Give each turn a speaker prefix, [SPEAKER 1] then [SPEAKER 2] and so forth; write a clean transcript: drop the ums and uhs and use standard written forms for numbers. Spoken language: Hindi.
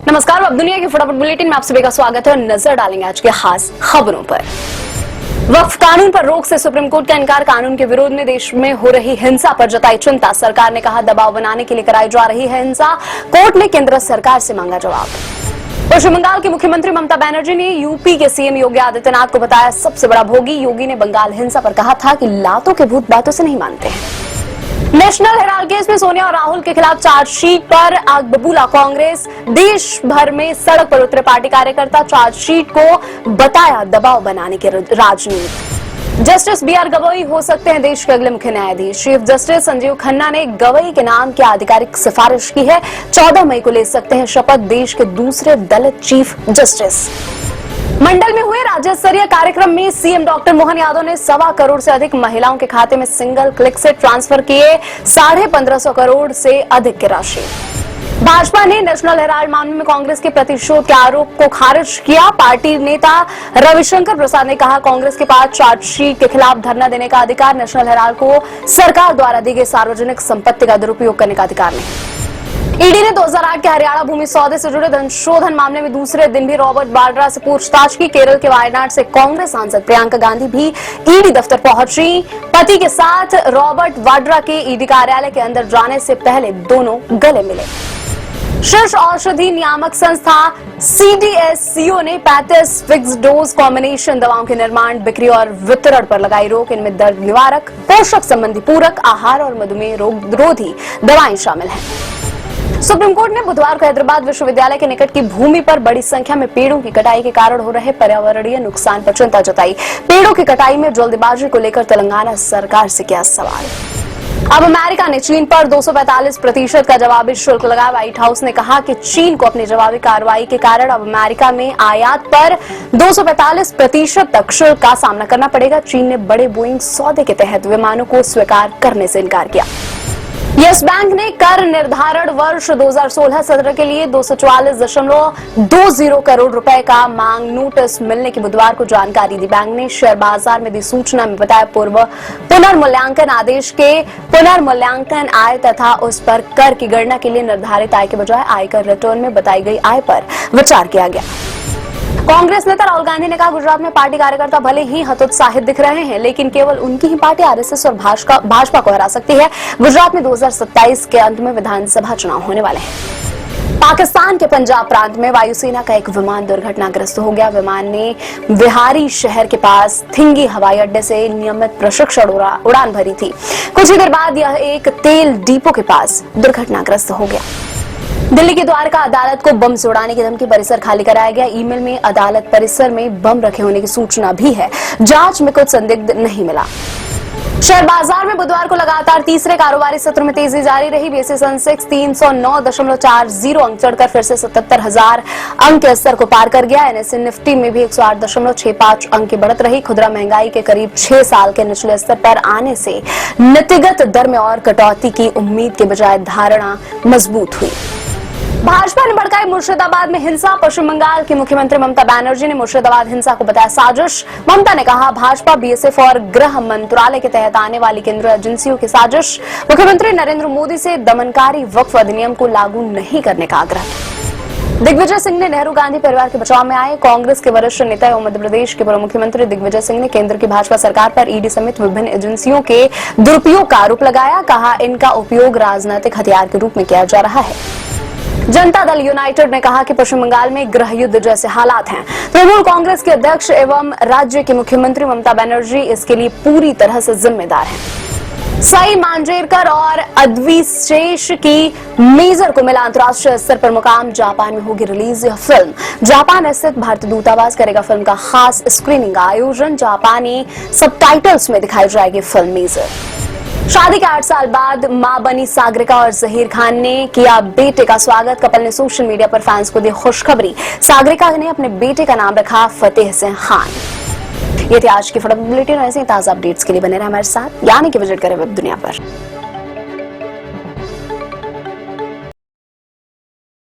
[SPEAKER 1] नमस्कार, अब दुनिया की फटाफट बुलेटिन में आप सभी का स्वागत है। नजर डालेंगे आज के खास खबरों पर। वक्फ कानून पर रोक से सुप्रीम कोर्ट का इनकार, कानून के विरोध में देश में हो रही हिंसा पर जताई चिंता। सरकार ने कहा दबाव बनाने के लिए कराई जा रही है हिंसा, कोर्ट ने केंद्र सरकार से मांगा जवाब। पश्चिम बंगाल की मुख्यमंत्री ममता बनर्जी ने यूपी के सीएम योगी आदित्यनाथ को बताया सबसे बड़ा भोगी। योगी ने बंगाल हिंसा पर कहा था कि लातों के भूत बातों से नहीं मानते हैं। नेशनल हेराल्ड केस में सोनिया और राहुल के खिलाफ चार्जशीट पर आग बबूला कांग्रेस, देश भर में सड़क पर उतरे पार्टी कार्यकर्ता, चार्जशीट को बताया दबाव बनाने की राजनीति। जस्टिस बीआर गवई हो सकते हैं देश के अगले मुख्य न्यायाधीश। चीफ जस्टिस संजीव खन्ना ने गवई के नाम की आधिकारिक सिफारिश की है। 14 मई को ले सकते हैं शपथ देश के दूसरे दलित चीफ जस्टिस। मंडल में हुए राज्य स्तरीय कार्यक्रम में सीएम डॉक्टर मोहन यादव ने 1.25 करोड़ से अधिक महिलाओं के खाते में सिंगल क्लिक से ट्रांसफर किए 1550 करोड़ से अधिक की राशि। भाजपा ने नेशनल हेराल्ड मामले में कांग्रेस के प्रतिशोध के आरोप को खारिज किया। पार्टी नेता रविशंकर प्रसाद ने कहा कांग्रेस के पास चार्जशीट के खिलाफ धरना देने का अधिकार, नेशनल हेराल्ड को सरकार द्वारा दी गई सार्वजनिक संपत्ति का दुरुपयोग करने का अधिकार नहीं। ईडी ने 2008 के हरियाणा भूमि सौदे से जुड़े धनशोधन मामले में दूसरे दिन भी रॉबर्ट वाड्रा से पूछताछ की। केरल के वायनाड से कांग्रेस सांसद प्रियंका गांधी भी ईडी दफ्तर पहुंची। पति के साथ रॉबर्ट वाड्रा के ईडी कार्यालय के अंदर जाने से पहले दोनों गले मिले। शीर्ष औषधि नियामक संस्था सीडीएससीओ ने 35 फिक्स्ड डोज कॉम्बिनेशन दवाओं के निर्माण, बिक्री और वितरण पर लगाई रोक। इनमें दर्द निवारक, पोषक संबंधी पूरक आहार और मधुमेह रोधी दवाएं शामिल हैं। सुप्रीम कोर्ट ने बुधवार को हैदराबाद विश्वविद्यालय के निकट की भूमि पर बड़ी संख्या में पेड़ों की कटाई के कारण हो रहे पर्यावरणीय नुकसान पर चिंता जताई। पेड़ों की कटाई में जल्दबाजी को लेकर तेलंगाना सरकार से किया सवाल। अब अमेरिका ने चीन पर 245% का जवाबी शुल्क लगाया। व्हाइट हाउस ने कहा कि चीन को अपनी जवाबी कार्रवाई के कारण अब अमेरिका में आयात पर 245% तक शुल्क का सामना करना पड़ेगा। चीन ने बड़े बोइंग सौदे के तहत विमानों को स्वीकार करने से इनकार किया। यस बैंक ने कर निर्धारण वर्ष 2016-17 के लिए 244.20 करोड़ रुपए का मांग नोटिस मिलने की बुधवार को जानकारी दी। बैंक ने शेयर बाजार में दी सूचना में बताया पूर्व पुनर्मूल्यांकन आदेश के पुनर्मूल्यांकन आय तथा उस पर कर की गणना के लिए निर्धारित आय के बजाय आयकर रिटर्न में बताई गई आय पर विचार किया गया। कांग्रेस नेता राहुल गांधी ने कहा गुजरात में पार्टी कार्यकर्ता भले ही हतोत्साहित दिख रहे हैं, लेकिन केवल उनकी ही पार्टी आरएसएस और भाजपा को हरा सकती है। गुजरात में 2027 के अंत में विधानसभा चुनाव होने वाले हैं। पाकिस्तान के पंजाब प्रांत में वायुसेना का एक विमान दुर्घटनाग्रस्त हो गया। विमान ने बिहारी शहर के पास थिंगी हवाई अड्डे से नियमित प्रशिक्षण उड़ान भरी थी। कुछ ही देर बाद यह एक तेल डिपो के पास दुर्घटनाग्रस्त हो गया। दिल्ली की द्वारका अदालत को बम से उड़ाने की धमकी, परिसर खाली कराया गया। ईमेल में अदालत परिसर में बम रखे होने की सूचना भी है। जांच में कुछ संदिग्ध नहीं मिला। शेयर बाजार में बुधवार को लगातार तीसरे कारोबारी सत्र में तेजी जारी रही। बीएसई सेंसेक्स 309.40 अंक चढ़कर फिर से 77,000 अंक के स्तर को पार कर गया। एनएसई निफ्टी में भी 108.65 अंक की बढ़त रही। खुदरा महंगाई के करीब 6 साल के निचले स्तर पर आने से नीतिगत दर में और कटौती की उम्मीद के बजाय धारणा मजबूत हुई। भाजपा ने भड़काई मुर्शिदाबाद में हिंसा। पश्चिम बंगाल की मुख्यमंत्री ममता बनर्जी ने मुर्शिदाबाद हिंसा को बताया साजिश। ममता ने कहा भाजपा, बीएसएफ और गृह मंत्रालय के तहत आने वाली केंद्रीय एजेंसियों की साजिश। मुख्यमंत्री नरेंद्र मोदी से दमनकारी वक्फ अधिनियम को लागू नहीं करने का आग्रह। दिग्विजय सिंह ने नेहरू गांधी परिवार के बचाव में आए। कांग्रेस के वरिष्ठ नेता एवं मध्य प्रदेश के पूर्व मुख्यमंत्री दिग्विजय सिंह ने केंद्र की भाजपा सरकार पर ईडी समेत विभिन्न एजेंसियों के दुरुपयोग का आरोप लगाया। कहा इनका उपयोग राजनीतिक हथियार के रूप में किया जा रहा है। जनता दल यूनाइटेड ने कहा कि पश्चिम बंगाल में गृह युद्ध जैसे हालात हैं। तृणमूल कांग्रेस के अध्यक्ष एवं राज्य की मुख्यमंत्री ममता बनर्जी इसके लिए पूरी तरह से जिम्मेदार हैं। साई मांजरेकर और अद्विशेष की मेजर को मिला अंतर्राष्ट्रीय स्तर पर मुकाम। जापान में होगी रिलीज यह फिल्म। जापान स्थित भारतीय दूतावास करेगा फिल्म का खास स्क्रीनिंग का आयोजन। जापानी सबटाइटल्स में दिखाई जाएगी फिल्म मेजर। शादी के 8 साल बाद मां बनी सागरिका और जहीर खान ने किया बेटे का स्वागत। कपल ने सोशल मीडिया पर फैंस को दी खुशखबरी। सागरिका ने अपने बेटे का नाम रखा फतेह सिंह खान। ये थी आज की फटाफट बुलेटिन। ऐसे ताजा अपडेट्स के लिए बने रहे हमारे साथ, यानी कि विजिट करें वेब दुनिया पर।